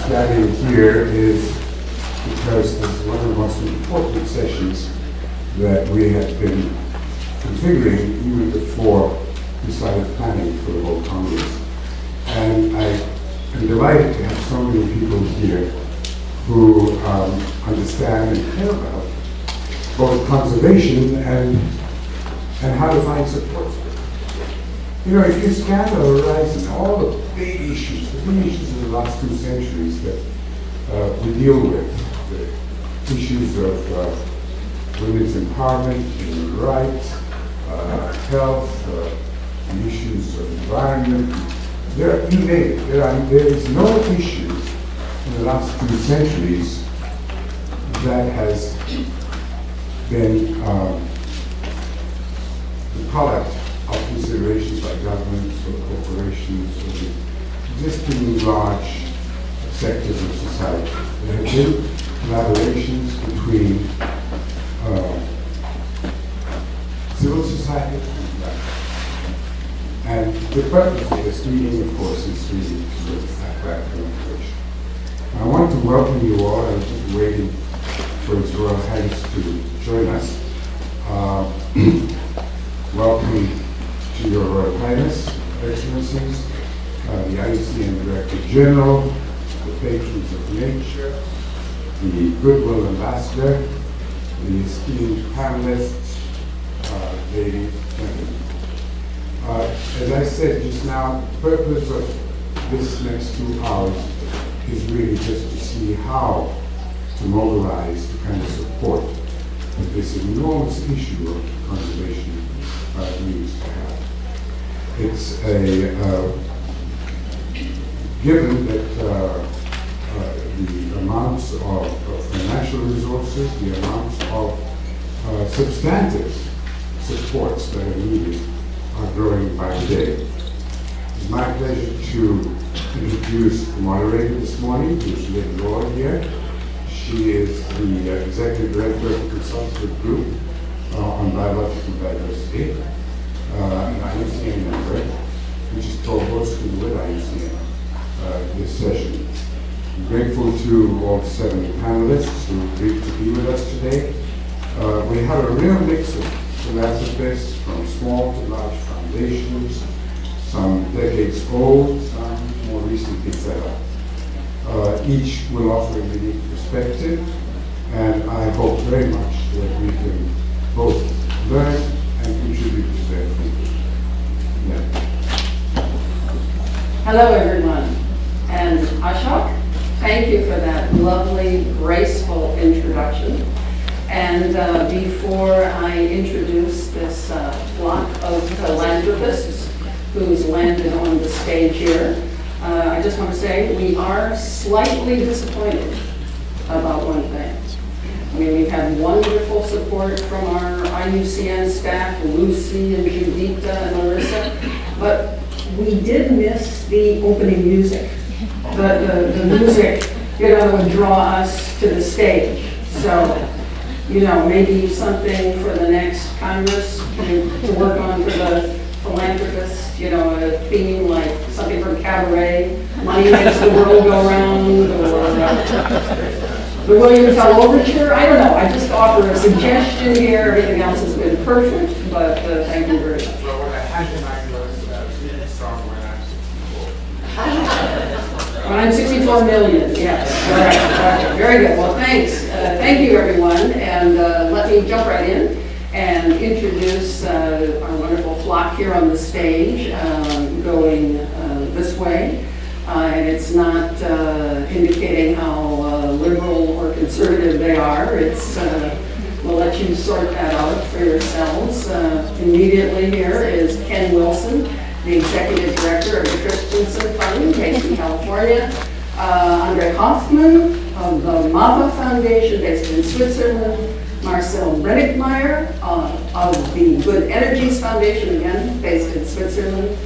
gathering here is because this is one of the most important sessions that we have been configuring even before we started planning for the whole Congress. And I am delighted to have so many people here who understand and care about both conservation and how to find support for it. You know, if you scan the horizon, all the big issues of the last 2 centuries that we deal with, the issues of women's empowerment, human rights, health, the issues of environment, you name it. There is no issue in the last 2 centuries that has been the product of considerations by governments or corporations or the existing large sectors of society. There have been collaborations between civil society and government. And the purpose of this meeting, of course, is really to sort of have that collaboration. I want to welcome you all. I was just waiting for His Royal Highness to join us. Welcome to Your Royal Highness, Excellencies, the IUCN Director General, the patrons of nature, the Goodwill Ambassador, the esteemed panelists, ladies and gentlemen. As I said just now, the purpose of this next 2 hours is really just to see how to mobilize the kind of support that this enormous issue of conservation needs to have. It's a given that the amounts of financial resources, the amounts of substantive supports that are needed are growing by the day. It's my pleasure to introduce the moderator this morning, who's Lynn Lord here. She is the Executive Director of the Consultative Group on Biological Diversity, an IUCN member, which is co-hosting with IUCN this session. I'm grateful to all 7 panelists who agreed to be with us today. We have a real mix of philanthropists from small to large foundations, some decades old, some more recently set up. Each will offer a unique perspective, and I hope very much that we can both learn and contribute to their thinking. Yeah. Hello, everyone. And Ashok, thank you for that lovely, graceful introduction. And before I introduce this flock of philanthropists who's landed on the stage here, I just want to say we are slightly disappointed about one thing. I mean, we've had wonderful support from our IUCN staff, Lucy and Judita and Larissa, but we did miss the opening music. The music, you know, that would draw us to the stage. So, you know, maybe something for the next Congress to work on for the philanthropists, you know, a theme like something from Cabaret, Money Makes the World Go Round, or the William Tell Overture. I don't know, I just offer a suggestion here. Everything else has been perfect, but thank you very much. Well, what I had in mind was a song when I'm 64. When I'm 64 million, yes. All right. Very good. Well, thanks. Thank you, everyone. And let me jump right in and introduce our wonderful flock here on the stage, going this way. And it's not indicating how liberal or conservative they are. It's we'll let you sort that out for yourselves. Immediately here is Ken Wilson, the Executive Director of the Christensen Fund, based in California. Andre Hoffman of the MAPA Foundation, based in Switzerland. Marcel Brennigmeier of the Good Energies Foundation, again, based in Switzerland.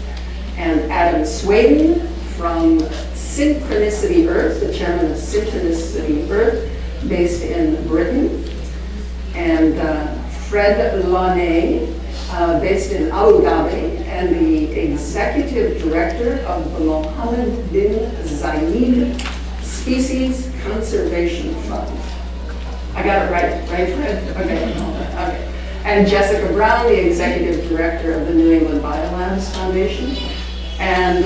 And Adam Swaden from Synchronicity Earth, the chairman of Synchronicity Earth, based in Britain. And Fred Launay, based in Abu Dhabi, and the executive director of the Mohammed bin Zayed Species Conservation Fund. I got it right, Fred? Okay. Okay. And Jessica Brown, the Executive Director of the New England Biolabs Foundation, and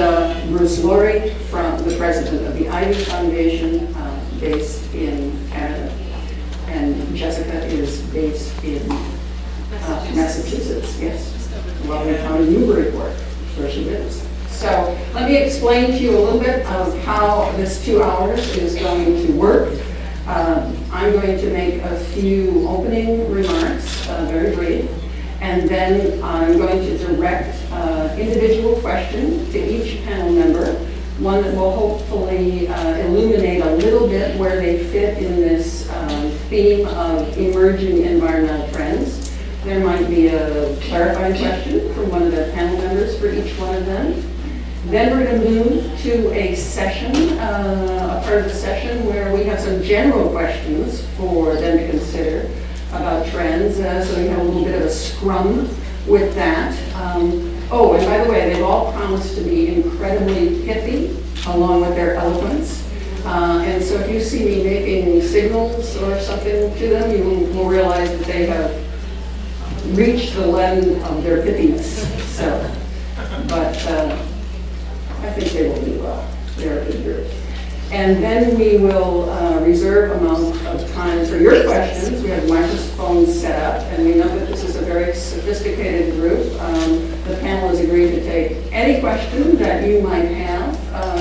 Bruce Laurie, the President of the Ivy Foundation, based in Canada. And Jessica is based in Massachusetts, yes. Lovely town of Newburyport, where she lives. So let me explain to you a little bit of how this 2 hours is going to work. I'm going to make a few opening remarks, very brief, and then I'm going to direct individual question to each panel member, one that will hopefully illuminate a little bit where they fit in this theme of emerging environmental trends. There might be a clarifying question from one of the panel members for each one of them. Then we're going to move to a session, a part of the session where we have some general questions for them to consider about trends. So we have a little bit of a scrum with that. Oh, and by the way, they've all promised to be incredibly pithy along with their eloquence. And so if you see me making signals or something to them, you will realize that they have reached the end of their pithiness. So, but I think they will do well. They're a good group. And then we will reserve amount of time for your questions. We have microphones set up, and we know that this is a very sophisticated group. The panel has agreed to take any question that you might have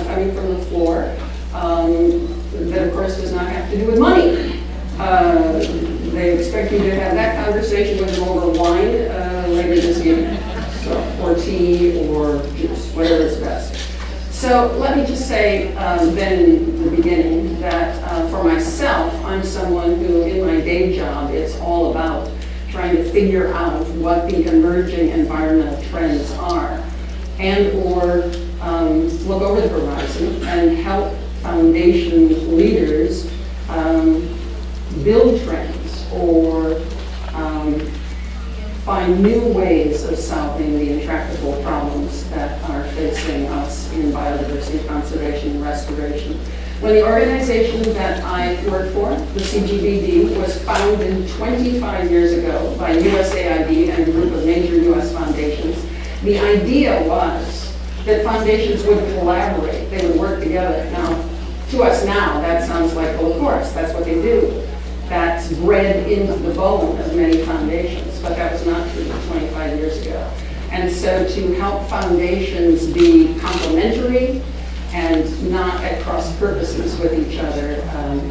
coming from the floor that, of course, does not have to do with money. They expect you to have that conversation with them over wine later this evening, so, or tea or juice, whatever is best. So let me just say then in the beginning that for myself, I'm someone who in my day job, it's all about trying to figure out what the emerging environmental trends are and or look over the horizon and help foundation leaders build trends or find new ways of solving the intractable problems that are facing us in biodiversity conservation and restoration. When the organization that I work for, the CGBD, was founded 25 years ago by USAID and a group of major US foundations, the idea was that foundations would collaborate, they would work together. Now, to us now, that sounds like, well, of course, that's what they do. That's bred into the bone of many foundations, but that was not true 25 years ago. And so to help foundations be complementary and not at cross purposes with each other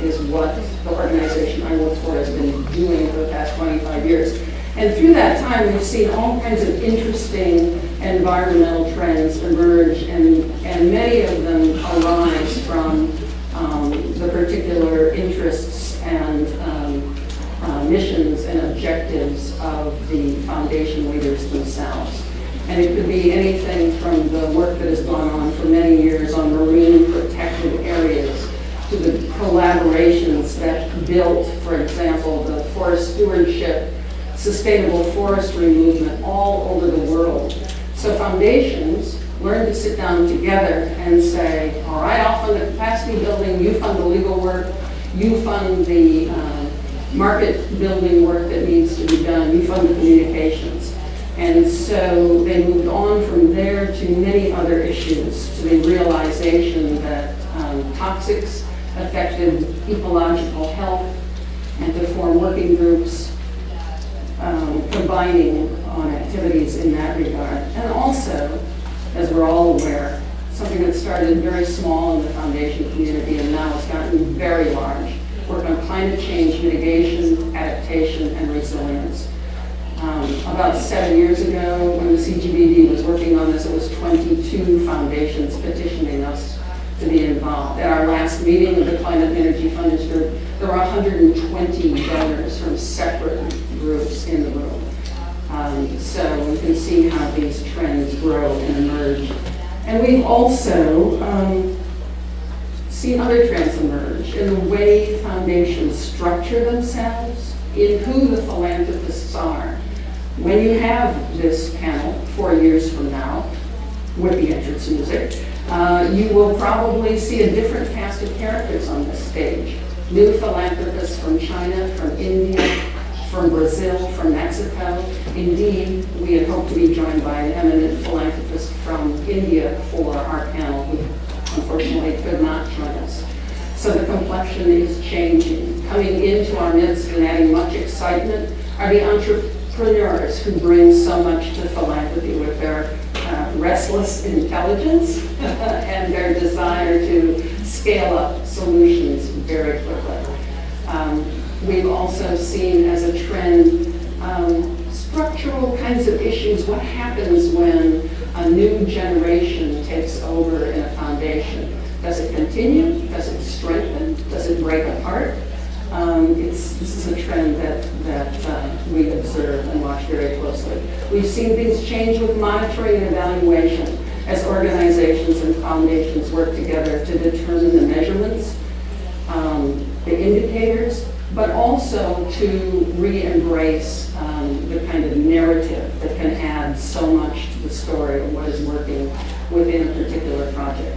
is what the organization I work for has been doing for the past 25 years. And through that time, we've seen all kinds of interesting environmental trends emerge, and many of them arise from the particular interests and missions and objectives of the foundation leaders themselves. And it could be anything from the work that has gone on for many years on marine protected areas to the collaborations that built, for example, the forest stewardship, sustainable forestry movement all over the world. So foundations learn to sit down together and say, all right, I'll fund the capacity building, you fund the legal work, you fund the market building work that needs to be done, you fund the communications. And so they moved on from there to many other issues, to the realization that toxics affected ecological health, and to form working groups combining on activities in that regard. And also, as we're all aware, something that started very small in the foundation community and now has gotten very large, work on climate change mitigation, adaptation, and resilience. About 7 years ago, when the CGBD was working on this, it was 22 foundations petitioning us to be involved. At our last meeting of the Climate Energy Funders Group, there were 120 donors from separate groups in the room. So we can see how these trends grow and emerge. And we've also seen other trends emerge in the way foundations structure themselves, in who the philanthropists are. When you have this panel 4 years from now, with the entrance music, you will probably see a different cast of characters on this stage. New philanthropists from China, from India, from Brazil, from Mexico. Indeed, we had hoped to be joined by an eminent philanthropist from India for our panel, who unfortunately could not join us. So the complexion is changing. Coming into our midst and adding much excitement are the entrepreneurs who bring so much to philanthropy with their restless intelligence and their desire to scale up solutions very quickly. We've also seen as a trend structural kinds of issues. What happens when a new generation takes over in a foundation? Does it continue? Does it strengthen? Does it break apart? This is a trend that we observe and watch very closely. We've seen things change with monitoring and evaluation as organizations and foundations work together to determine the measurements, the indicators, but also to re-embrace the kind of narrative that can add so much to the story of what is working within a particular project.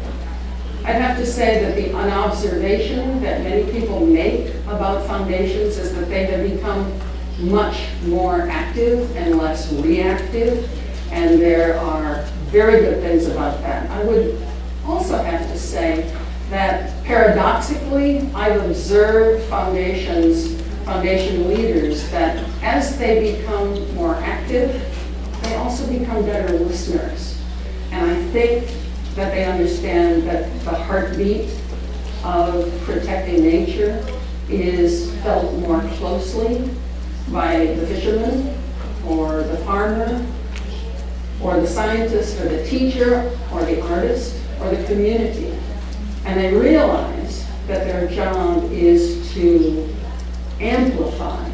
I'd have to say that an observation that many people make about foundations is that they have become much more active and less reactive, and there are very good things about that. I would also have to say that paradoxically, I've observed foundation leaders that as they become more active, they also become better listeners. And I think that they understand that the heartbeat of protecting nature is felt more closely by the fisherman or the farmer or the scientist or the teacher or the artist or the community. And they realize that their job is to amplify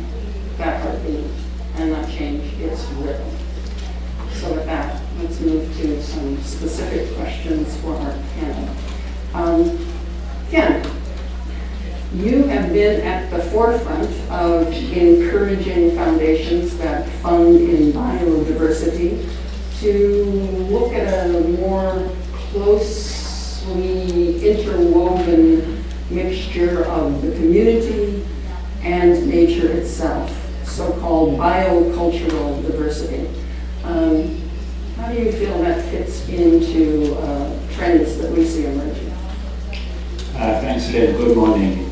that heartbeat and not change its rhythm. So with that, let's move to some specific questions for our panel. Ken, you have been at the forefront of encouraging foundations that fund in biodiversity to look at a more closely interwoven mixture of the community and nature itself, so-called biocultural diversity. How do you feel that fits into trends that we see emerging? Thanks, Liv. Good morning.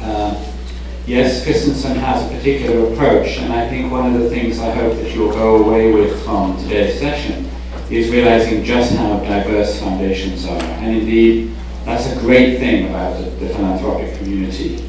Yes, Christensen has a particular approach, and I think one of the things I hope that you'll go away with from today's session is realizing just how diverse foundations are. And indeed, that's a great thing about the philanthropic community.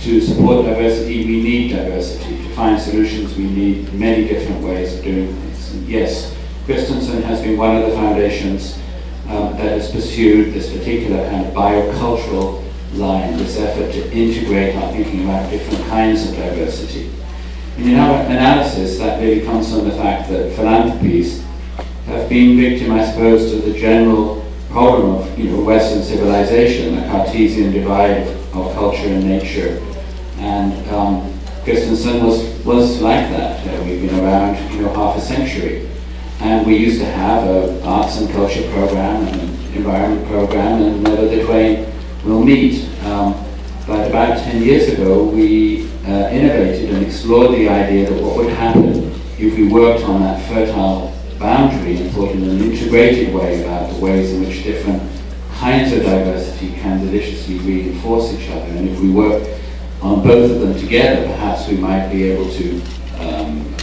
To support diversity, we need diversity. To find solutions, we need many different ways of doing things. And yes, Christensen has been one of the foundations that has pursued this particular kind of biocultural line, this effort to integrate our thinking about different kinds of diversity. In our analysis, that really comes from the fact that philanthropies have been victim, I suppose, to the general problem of Western civilization, the Cartesian divide of culture and nature. And Christensen was like that. We've been around half a century. And we used to have an arts and culture program and an environment program, and never the twain will meet. But about 10 years ago, we innovated and explored the idea that what would happen if we worked on that fertile boundary and thought in an integrated way about the ways in which different kinds of diversity can deliciously reinforce each other. And if we work on both of them together, perhaps we might be able to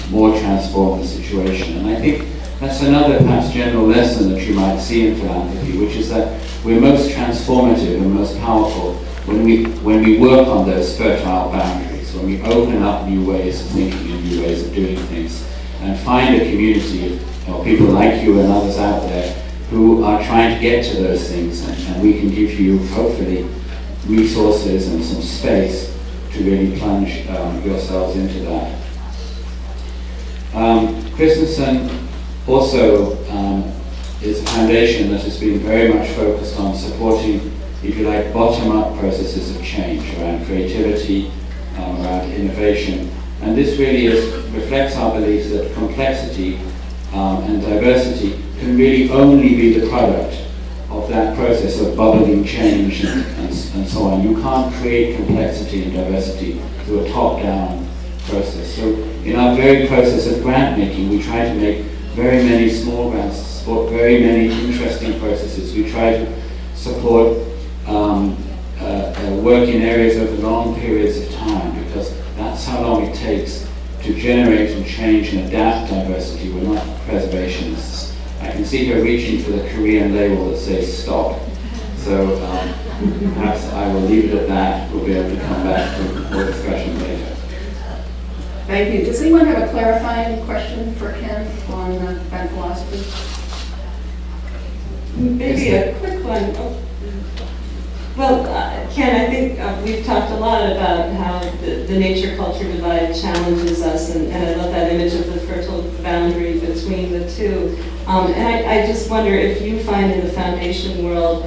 more transform the situation. And I think that's another perhaps general lesson that you might see in philanthropy, which is that we're most transformative and most powerful when we work on those fertile boundaries, when we open up new ways of thinking and new ways of doing things, and find a community of people like you and others out there who are trying to get to those things, and we can give you, hopefully, resources and some space to really plunge yourselves into that. Christensen also is a foundation that has been very much focused on supporting, if you like, bottom-up processes of change around creativity, around innovation. And this really reflects our belief that complexity and diversity can really only be the product of that process of bubbling change and so on. You can't create complexity and diversity through a top-down process. So in our very process of grant making, we try to make very many small grants, support very many interesting processes. We try to support work in areas over long periods of time, because that's how long it takes to generate and change and adapt diversity. We're not preservationists. I can see her reaching for the Korean label that says stop. So perhaps I will leave it at that. We'll be able to come back to more discussion later. Thank you. Does anyone have a clarifying question for Ken on that philosophy? Maybe a quick one. Oh. Well, Ken, I think we've talked a lot about how the nature-culture divide challenges us, and I love that image of the fertile boundary between the two. And I just wonder if you find in the foundation world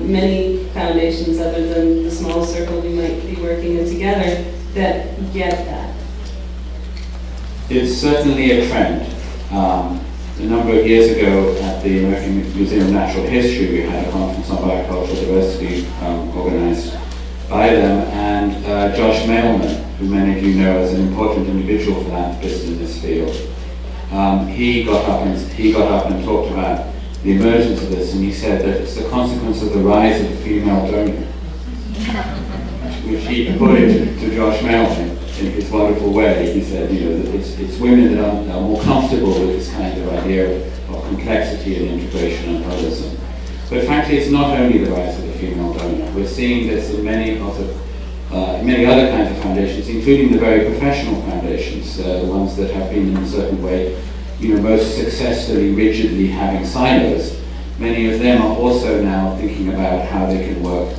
many foundations other than the small circle we might be working in together that get that. It's certainly a trend. A number of years ago at the American Museum of Natural History, we had a conference on biocultural diversity organized by them, and Josh Mailman, who many of you know as an important individual philanthropist in this field, he got up and talked about the emergence of this, and he said that it's the consequence of the rise of the female donor, which he put it to Josh Mailman in his wonderful way. He said, you know, that it's women that are more comfortable with this kind of idea of complexity and integration and holism. But frankly, it's not only the rise of the female donor. We're seeing this in many other kinds of foundations, including the very professional foundations, the ones that have been in a certain way, you know, most successfully, rigidly having silos. Many of them are also now thinking about how they can work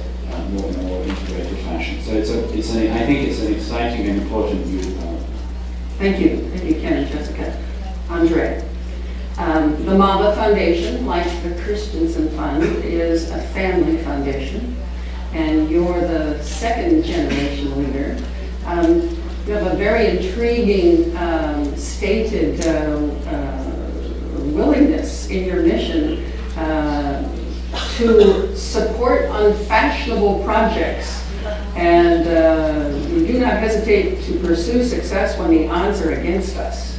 more in a more integrated fashion. So I think it's an exciting and important new development. Thank you, Ken and Jessica. Andre, the MAVA Foundation, like the Christensen Fund, is a family foundation, and you're the second generation leader. You have a very intriguing stated willingness in your mission to support unfashionable projects, and you do not hesitate to pursue success when the odds are against us.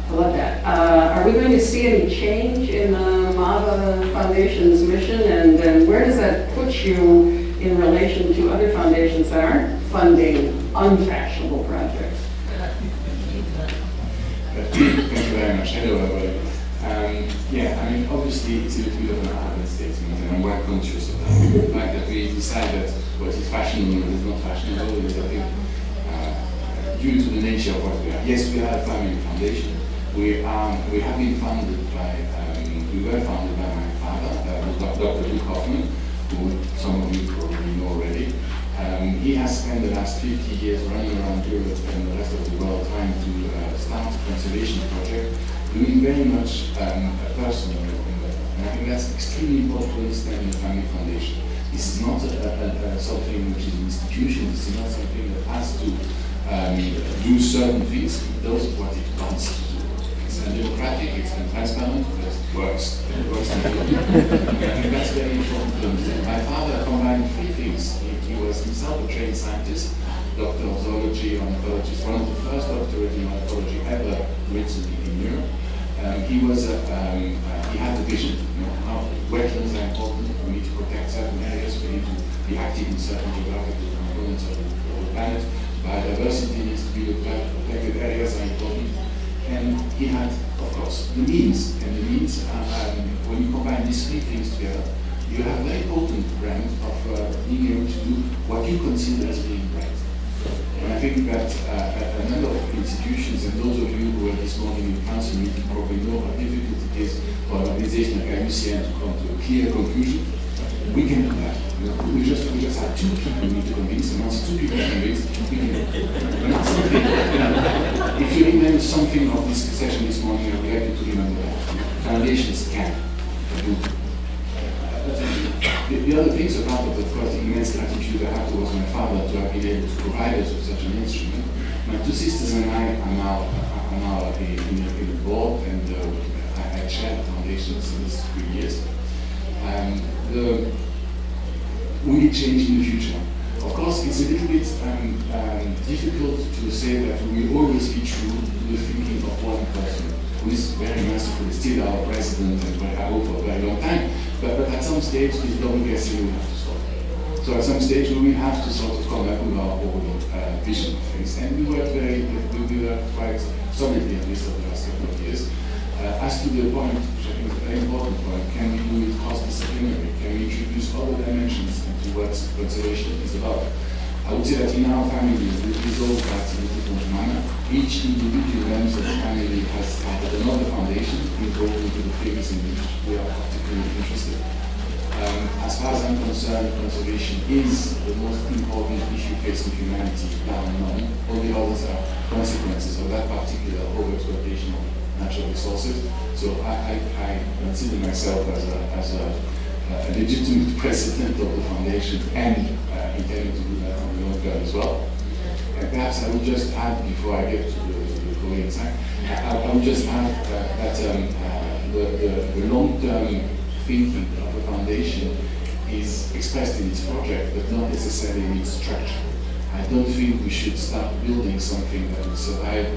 I love that. Are we going to see any change in the MAVA Foundation's mission, and where does that put you in relation to other foundations that aren't funding unfashionable projects? Thank you very much. Hello, everybody. Yeah, I mean, obviously it's a little bit of an urban statement, and I'm well conscious of that. The fact that we decide that what is fashionable and is not fashionable is, I think, due to the nature of what we are. Yes, we are a family foundation. We have been founded by, we were founded by my father, Dr. Luke Hoffman, who some of you probably know already. He has spent the last 50 years running around Europe and the rest of the world trying to start a conservation project, doing very much a personal work. And I think that's extremely important to understand in the Family Foundation. This is not something which is an institution. This is not something that has to do certain things. It does what it wants to do. It's democratic, it's transparent, but it works. It works in the I think that's very important to understand. My father combined three things. He was himself a trained scientist, doctor of zoology, ornithologist, one of the first doctorates in ornithology ever written in Europe. He had the vision, you know, how wetlands are important. We need to protect certain areas. We need to be active in certain geographical components of the planet. Biodiversity needs to be looked at. Protected areas are important. And he had, of course, the means. And the means, when you combine these three things together, you have a very potent brand of being able to do what you consider as being right. And I think that a number of institutions, and those of you who were this morning in the council meeting probably know how difficult it is for an organization like IUCN to come to a clear conclusion. We can do that. You know, we just have two people we need to convince, and once two people are convinced, we can do it. If you remember something of this session this morning, I would like you to remember that. Foundations can do. The other things about it, of course, the immense gratitude I have towards my father to have been able to provide us with such an instrument. My two sisters and I are now in the board, and I chair the foundation since 3 years. We need change in the future. Of course, it's a little bit difficult to say that we will always be true to the thinking of one person, who is very merciful, still our president and will have for a very long time. But at some stage, this double guessing we have to stop. So at some stage, we will have to sort of come up with our own vision of things. And we were quite solidly, at least over the last couple of years. As to the point, which I think is a very important point, can we do it cross-disciplinary? Can we introduce other dimensions into what conservation is about? I would say that in our family, we resolve that in a different manner. Each individual member of the family has started another foundation involved into the fields in which we are particularly interested. As far as I'm concerned, conservation is the most important issue facing humanity now and on. All the others are consequences of that particular overexploitation of natural resources. So I consider myself as a legitimate president of the foundation and intending to do that on the long term as well. And perhaps I would just add, before I get to the Korean side, I would just add that the long-term thinking of the foundation is expressed in its project, but not necessarily in its structure. I don't think we should start building something that would survive